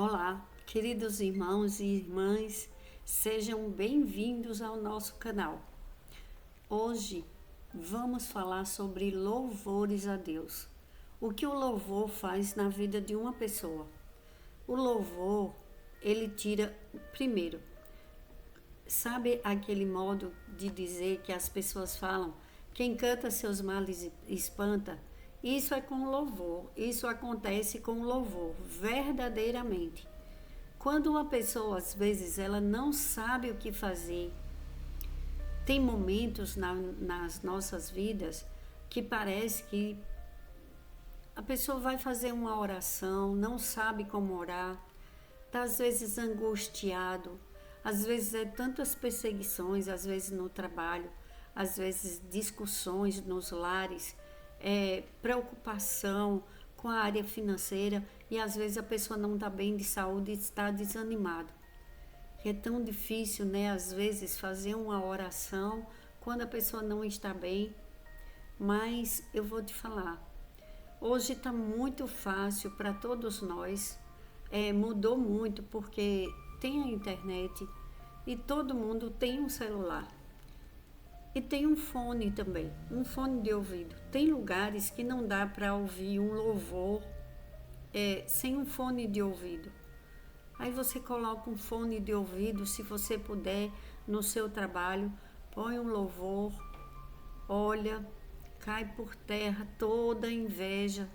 Olá, queridos irmãos e irmãs, sejam bem-vindos ao nosso canal. Hoje vamos falar sobre louvores a Deus. O que o louvor faz na vida de uma pessoa? O louvor, ele tira, primeiro, sabe aquele modo de dizer que as pessoas falam, quem canta seus males espanta? Isso é com louvor, isso acontece com louvor, verdadeiramente. Quando uma pessoa, às vezes, ela não sabe o que fazer, tem momentos nas nossas vidas que parece que a pessoa vai fazer uma oração, não sabe como orar, está às vezes angustiado, às vezes é tantas perseguições, às vezes no trabalho, às vezes discussões nos lares, preocupação com a área financeira e às vezes a pessoa não está bem de saúde e está desanimado. É tão difícil, né, às vezes fazer uma oração quando a pessoa não está bem, mas eu vou te falar, hoje está muito fácil para todos nós, mudou muito porque tem a internet e todo mundo tem um celular. E tem um fone também, um fone de ouvido. Tem lugares que não dá para ouvir um louvor sem um fone de ouvido. Aí você coloca um fone de ouvido, se você puder, no seu trabalho, põe um louvor, olha, cai por terra toda a inveja,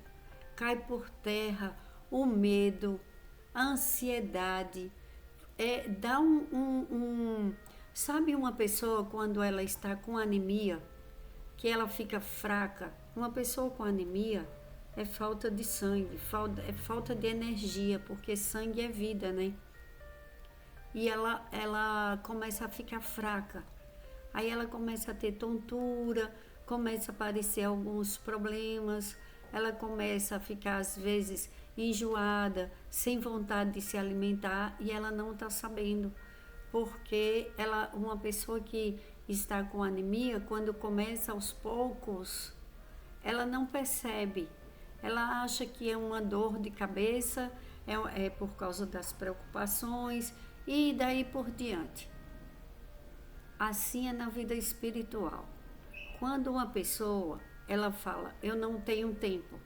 cai por terra o medo, a ansiedade, dá Sabe uma pessoa quando ela está com anemia, que ela fica fraca? Uma pessoa com anemia é falta de sangue, é falta de energia, porque sangue é vida, né? E ela começa a ficar fraca. Aí ela começa a ter tontura, começa a aparecer alguns problemas, ela começa a ficar às vezes enjoada, sem vontade de se alimentar e ela não está sabendo. Porque uma pessoa que está com anemia, quando começa aos poucos, ela não percebe. Ela acha que é uma dor de cabeça, é por causa das preocupações e daí por diante. Assim é na vida espiritual. Quando uma pessoa, ela fala, eu não tenho tempo.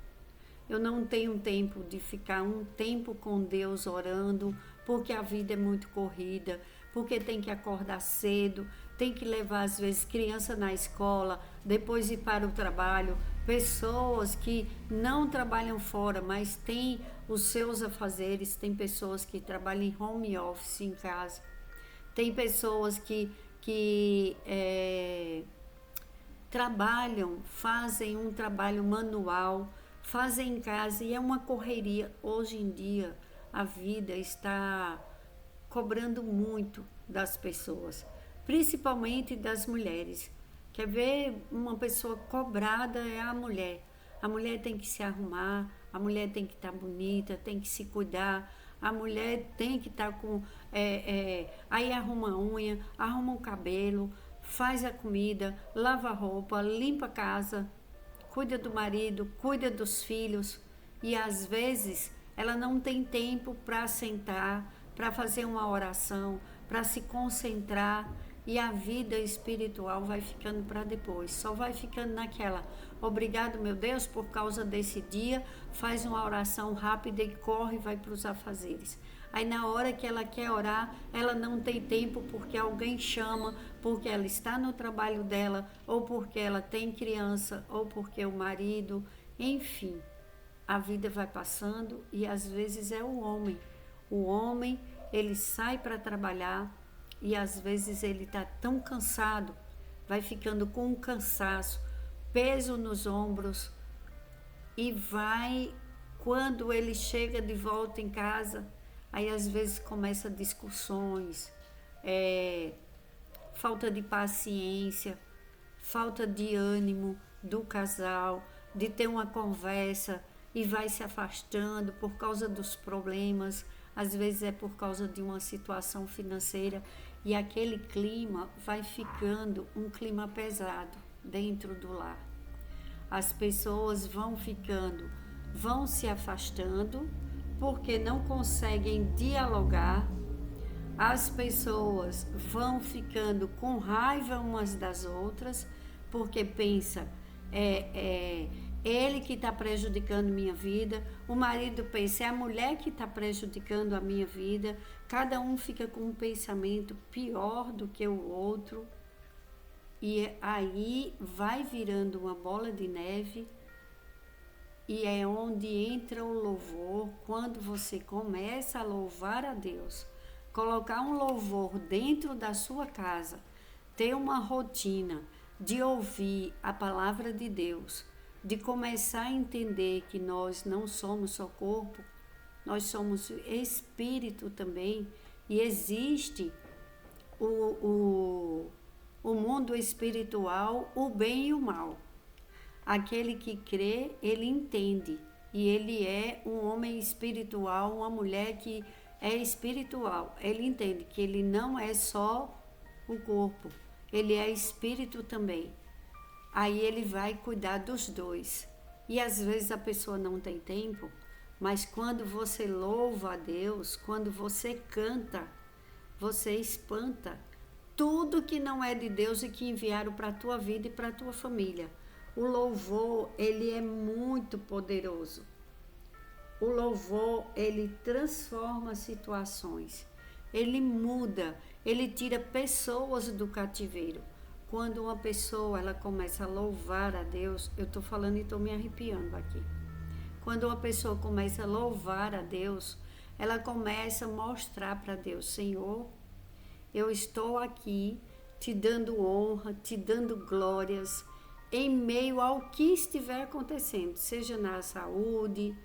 Eu não tenho tempo de ficar um tempo com Deus orando, porque a vida é muito corrida, porque tem que acordar cedo, tem que levar às vezes criança na escola, depois ir para o trabalho, pessoas que não trabalham fora, mas têm os seus afazeres, tem pessoas que trabalham em home office em casa, tem pessoas que trabalham, fazem um trabalho manual, fazem em casa e é uma correria. Hoje em dia a vida está cobrando muito das pessoas, principalmente das mulheres. Quer ver uma pessoa cobrada é a mulher. A mulher tem que se arrumar, a mulher tem que estar bonita, tem que se cuidar, a mulher tem que estar com. Aí arruma a unha, arruma o cabelo, faz a comida, lava a roupa, limpa a casa, cuida do marido, cuida dos filhos e às vezes ela não tem tempo para sentar, para fazer uma oração, para se concentrar e a vida espiritual vai ficando para depois, só vai ficando naquela, obrigado meu Deus por causa desse dia, faz uma oração rápida e corre e vai para os afazeres. Aí na hora que ela quer orar, ela não tem tempo porque alguém chama, porque ela está no trabalho dela, ou porque ela tem criança, ou porque o marido, enfim. A vida vai passando e às vezes é o homem. O homem, ele sai para trabalhar e às vezes ele está tão cansado, vai ficando com um cansaço, peso nos ombros e vai, quando ele chega de volta em casa, aí às vezes começa discussões, falta de paciência, falta de ânimo do casal, de ter uma conversa e vai se afastando por causa dos problemas, às vezes é por causa de uma situação financeira e aquele clima vai ficando um clima pesado dentro do lar. As pessoas vão ficando, vão se afastando porque não conseguem dialogar. As pessoas vão ficando com raiva umas das outras, porque pensa, ele que está prejudicando minha vida, o marido pensa, é a mulher que está prejudicando a minha vida, cada um fica com um pensamento pior do que o outro, e aí vai virando uma bola de neve, e é onde entra o louvor. Quando você começa a louvar a Deus, colocar um louvor dentro da sua casa, ter uma rotina de ouvir a palavra de Deus, de começar a entender que nós não somos só corpo, nós somos espírito também, e existe o mundo espiritual, o bem e o mal. Aquele que crê, ele entende, e ele é um homem espiritual, uma mulher que é espiritual. Ele entende que ele não é só o corpo, ele é espírito também. Aí ele vai cuidar dos dois. E às vezes a pessoa não tem tempo, mas quando você louva a Deus, quando você canta, você espanta tudo que não é de Deus e que enviaram para a tua vida e para a tua família. O louvor, ele é muito poderoso. O louvor, ele transforma situações. Ele muda, ele tira pessoas do cativeiro. Quando uma pessoa ela começa a louvar a Deus, eu estou falando e estou me arrepiando aqui. Quando uma pessoa começa a louvar a Deus, ela começa a mostrar para Deus, Senhor, eu estou aqui te dando honra, te dando glórias, em meio ao que estiver acontecendo, seja na saúde,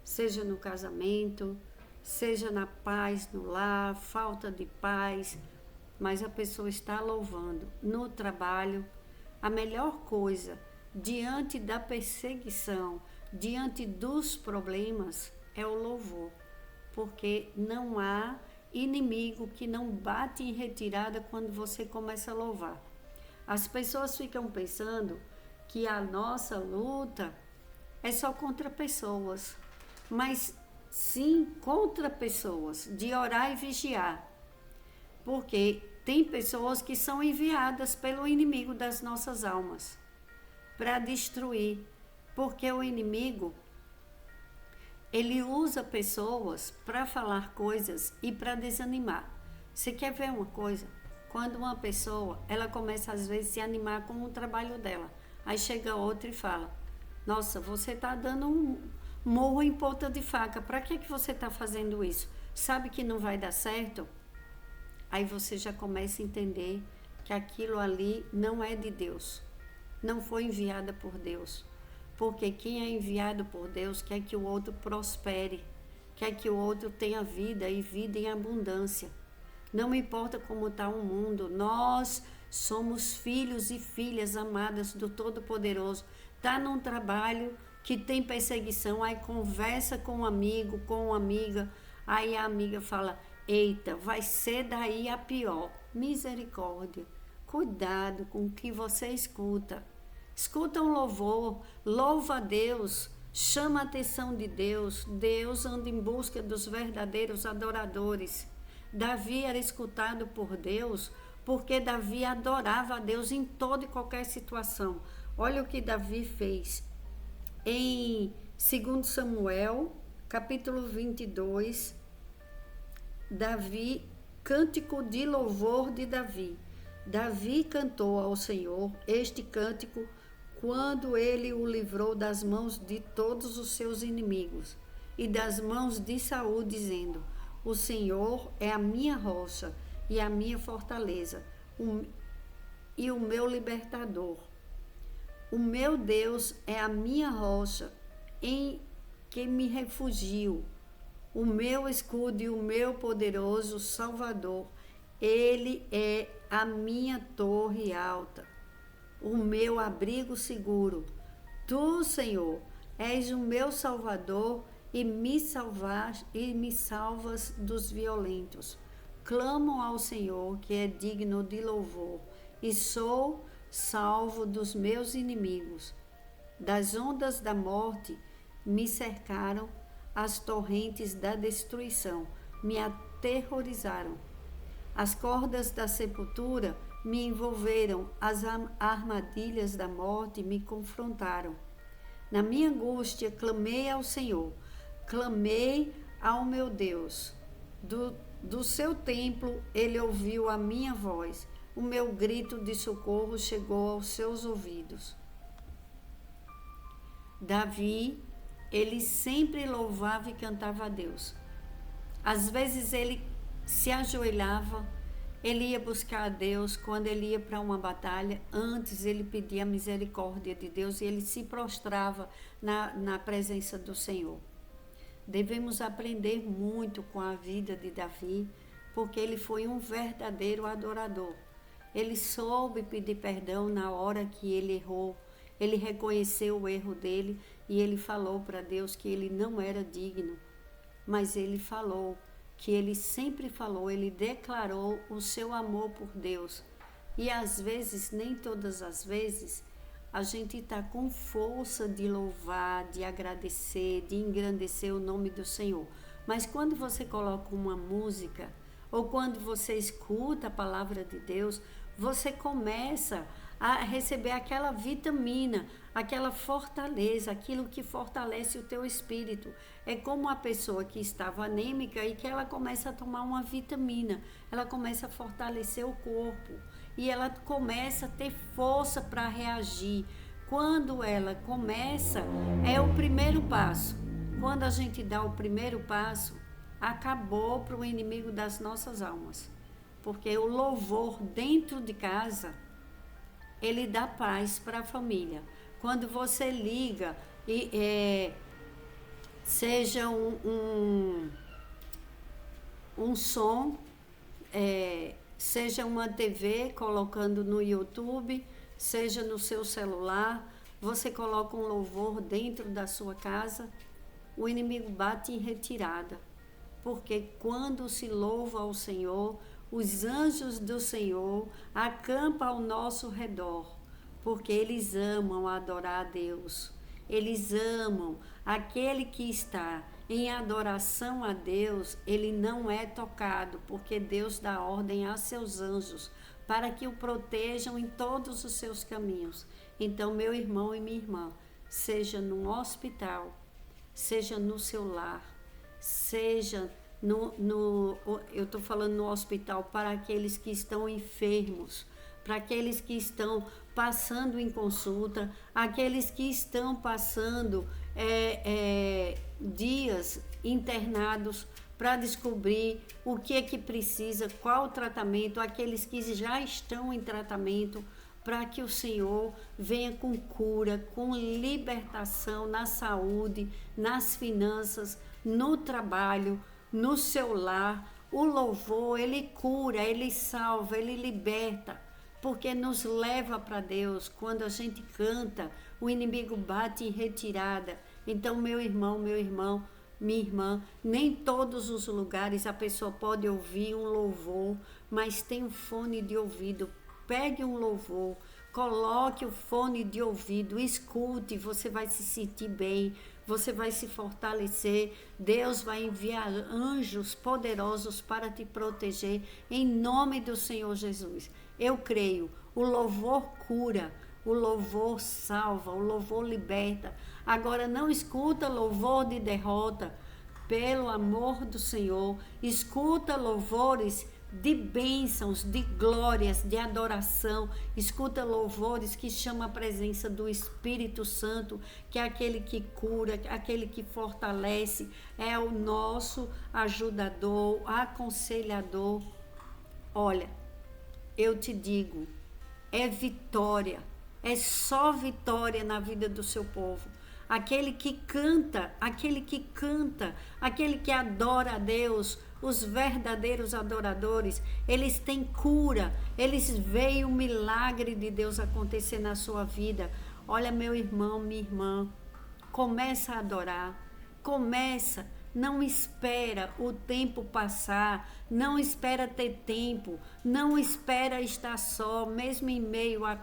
seja no casamento, seja na paz no lar, falta de paz, mas a pessoa está louvando. No trabalho, a melhor coisa, diante da perseguição, diante dos problemas, é o louvor, porque não há inimigo que não bate em retirada quando você começa a louvar. As pessoas ficam pensando que a nossa luta é só contra pessoas, mas sim contra pessoas, de orar e vigiar, porque tem pessoas que são enviadas pelo inimigo das nossas almas para destruir, porque o inimigo ele usa pessoas para falar coisas e para desanimar. Você quer ver uma coisa? Quando uma pessoa, ela começa às vezes a se animar com o trabalho dela, aí chega outra e fala, nossa, você está dando um murro em ponta de faca, para que você está fazendo isso? Sabe que não vai dar certo? Aí você já começa a entender que aquilo ali não é de Deus, não foi enviada por Deus, porque quem é enviado por Deus quer que o outro prospere, quer que o outro tenha vida e vida em abundância. Não importa como está o mundo, nós somos filhos e filhas amadas do Todo-Poderoso. Está num trabalho que tem perseguição, aí conversa com um amigo, com uma amiga, aí a amiga fala, eita, vai ser daí a pior. Misericórdia, cuidado com o que você escuta. Escuta um louvor, louva a Deus, chama a atenção de Deus. Deus anda em busca dos verdadeiros adoradores. Davi era escutado por Deus porque Davi adorava a Deus em toda e qualquer situação. Olha o que Davi fez. Em 2 Samuel, capítulo 22, Davi, cântico de louvor de Davi. Davi cantou ao Senhor este cântico quando ele o livrou das mãos de todos os seus inimigos e das mãos de Saul, dizendo, o Senhor é a minha rocha e a minha fortaleza, e o meu libertador. O meu Deus é a minha rocha, em que me refugio, o meu escudo e o meu poderoso Salvador. Ele é a minha torre alta, o meu abrigo seguro. Tu, Senhor, és o meu Salvador e me salvas dos violentos. Clamo ao Senhor, que é digno de louvor, e sou salvo dos meus inimigos. Das ondas da morte me cercaram, as torrentes da destruição me aterrorizaram. As cordas da sepultura me envolveram, as armadilhas da morte me confrontaram. Na minha angústia, clamei ao Senhor, clamei ao meu Deus. Do seu templo, ele ouviu a minha voz. O meu grito de socorro chegou aos seus ouvidos. Davi, ele sempre louvava e cantava a Deus. Às vezes ele se ajoelhava, ele ia buscar a Deus. Quando ele ia para uma batalha, antes ele pedia a misericórdia de Deus e ele se prostrava na presença do Senhor. Devemos aprender muito com a vida de Davi, porque ele foi um verdadeiro adorador. Ele soube pedir perdão na hora que ele errou. Ele reconheceu o erro dele e ele falou para Deus que ele não era digno. Mas ele falou que ele sempre falou, ele declarou o seu amor por Deus. E às vezes, nem todas as vezes, a gente está com força de louvar, de agradecer, de engrandecer o nome do Senhor. Mas quando você coloca uma música, ou quando você escuta a palavra de Deus, você começa a receber aquela vitamina, aquela fortaleza, aquilo que fortalece o teu espírito. É como a pessoa que estava anêmica e que ela começa a tomar uma vitamina, ela começa a fortalecer o corpo e ela começa a ter força para reagir. Quando ela começa, é o primeiro passo. Quando a gente dá o primeiro passo, acabou para o inimigo das nossas almas. Porque o louvor dentro de casa, ele dá paz para a família. Quando você liga, seja um som, seja uma TV colocando no YouTube, seja no seu celular, você coloca um louvor dentro da sua casa, o inimigo bate em retirada. Porque quando se louva ao Senhor, os anjos do Senhor acampam ao nosso redor, porque eles amam adorar a Deus. Eles amam aquele que está em adoração a Deus, ele não é tocado, porque Deus dá ordem a seus anjos para que o protejam em todos os seus caminhos. Então, meu irmão e minha irmã, seja num hospital, seja no seu lar, seja eu estou falando no hospital para aqueles que estão enfermos, para aqueles que estão passando em consulta, aqueles que estão passando dias internados para descobrir o que é que precisa, qual o tratamento, aqueles que já estão em tratamento, para que o Senhor venha com cura, com libertação na saúde, nas finanças, no trabalho, no seu lar. O louvor, ele cura, ele salva, ele liberta, porque nos leva para Deus. Quando a gente canta, o inimigo bate em retirada. Então, meu irmão, minha irmã, nem todos os lugares a pessoa pode ouvir um louvor, mas tem um fone de ouvido. Pegue um louvor, coloque o fone de ouvido, escute, você vai se sentir bem, você vai se fortalecer. Deus vai enviar anjos poderosos para te proteger, em nome do Senhor Jesus. Eu creio, o louvor cura, o louvor salva, o louvor liberta. Agora não escuta louvor de derrota, pelo amor do Senhor, escuta louvores de bênçãos, de glórias, de adoração. Escuta louvores que chamam a presença do Espírito Santo, que é aquele que cura, aquele que fortalece, é o nosso ajudador, aconselhador. Olha, eu te digo, é vitória, é só vitória na vida do seu povo. Aquele que canta, aquele que adora a Deus, os verdadeiros adoradores, eles têm cura, eles veem o milagre de Deus acontecer na sua vida. Olha, meu irmão, minha irmã, começa a adorar, começa, Não espera o tempo passar, não espera ter tempo, não espera estar só, mesmo em meio a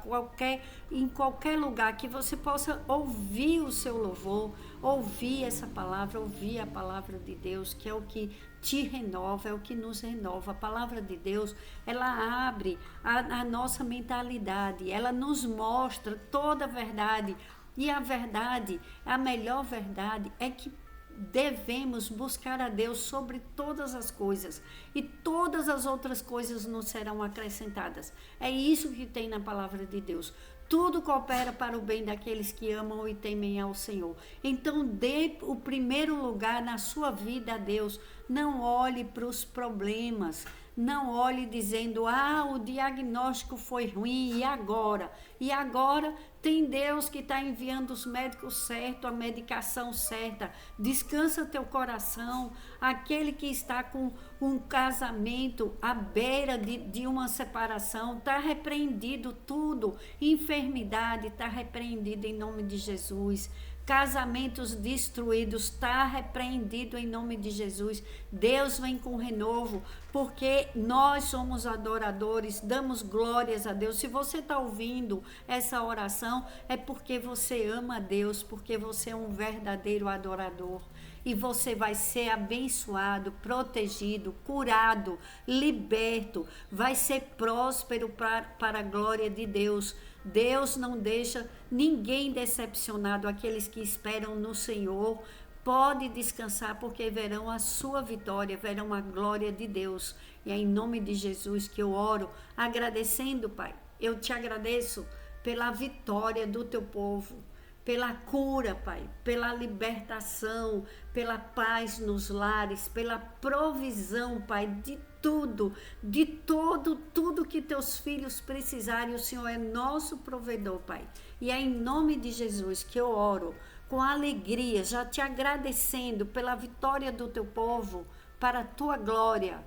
em qualquer lugar que você possa ouvir o seu louvor, ouvir essa palavra, ouvir a palavra de Deus, que é o que te renova, é o que nos renova. A palavra de Deus, ela abre a nossa mentalidade, ela nos mostra toda a verdade. E a verdade, a melhor verdade é que devemos buscar a Deus sobre todas as coisas e todas as outras coisas nos serão acrescentadas. É isso que tem na palavra de Deus. Tudo coopera para o bem daqueles que amam e temem ao Senhor. Então dê o primeiro lugar na sua vida a Deus. Não olhe para os problemas. Não olhe dizendo, o diagnóstico foi ruim, e agora? E agora tem Deus que está enviando os médicos certos, a medicação certa. Descansa teu coração. Aquele que está com um casamento à beira de uma separação, está repreendido tudo. Enfermidade está repreendida em nome de Jesus. Casamentos destruídos, está repreendido em nome de Jesus. Deus vem com renovo, porque nós somos adoradores, damos glórias a Deus. Se você está ouvindo essa oração, é porque você ama a Deus, porque você é um verdadeiro adorador. E você vai ser abençoado, protegido, curado, liberto, vai ser próspero para a glória de Deus. Deus não deixa ninguém decepcionado. Aqueles que esperam no Senhor, pode descansar, porque verão a sua vitória, verão a glória de Deus. E é em nome de Jesus que eu oro, agradecendo, Pai. Eu te agradeço pela vitória do teu povo, pela cura, Pai, pela libertação, pela paz nos lares, pela provisão, Pai, de tudo, de tudo que teus filhos precisarem. O Senhor é nosso provedor, Pai. E é em nome de Jesus que eu oro com alegria, já te agradecendo pela vitória do teu povo, para a tua glória.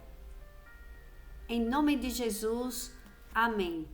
Em nome de Jesus, amém.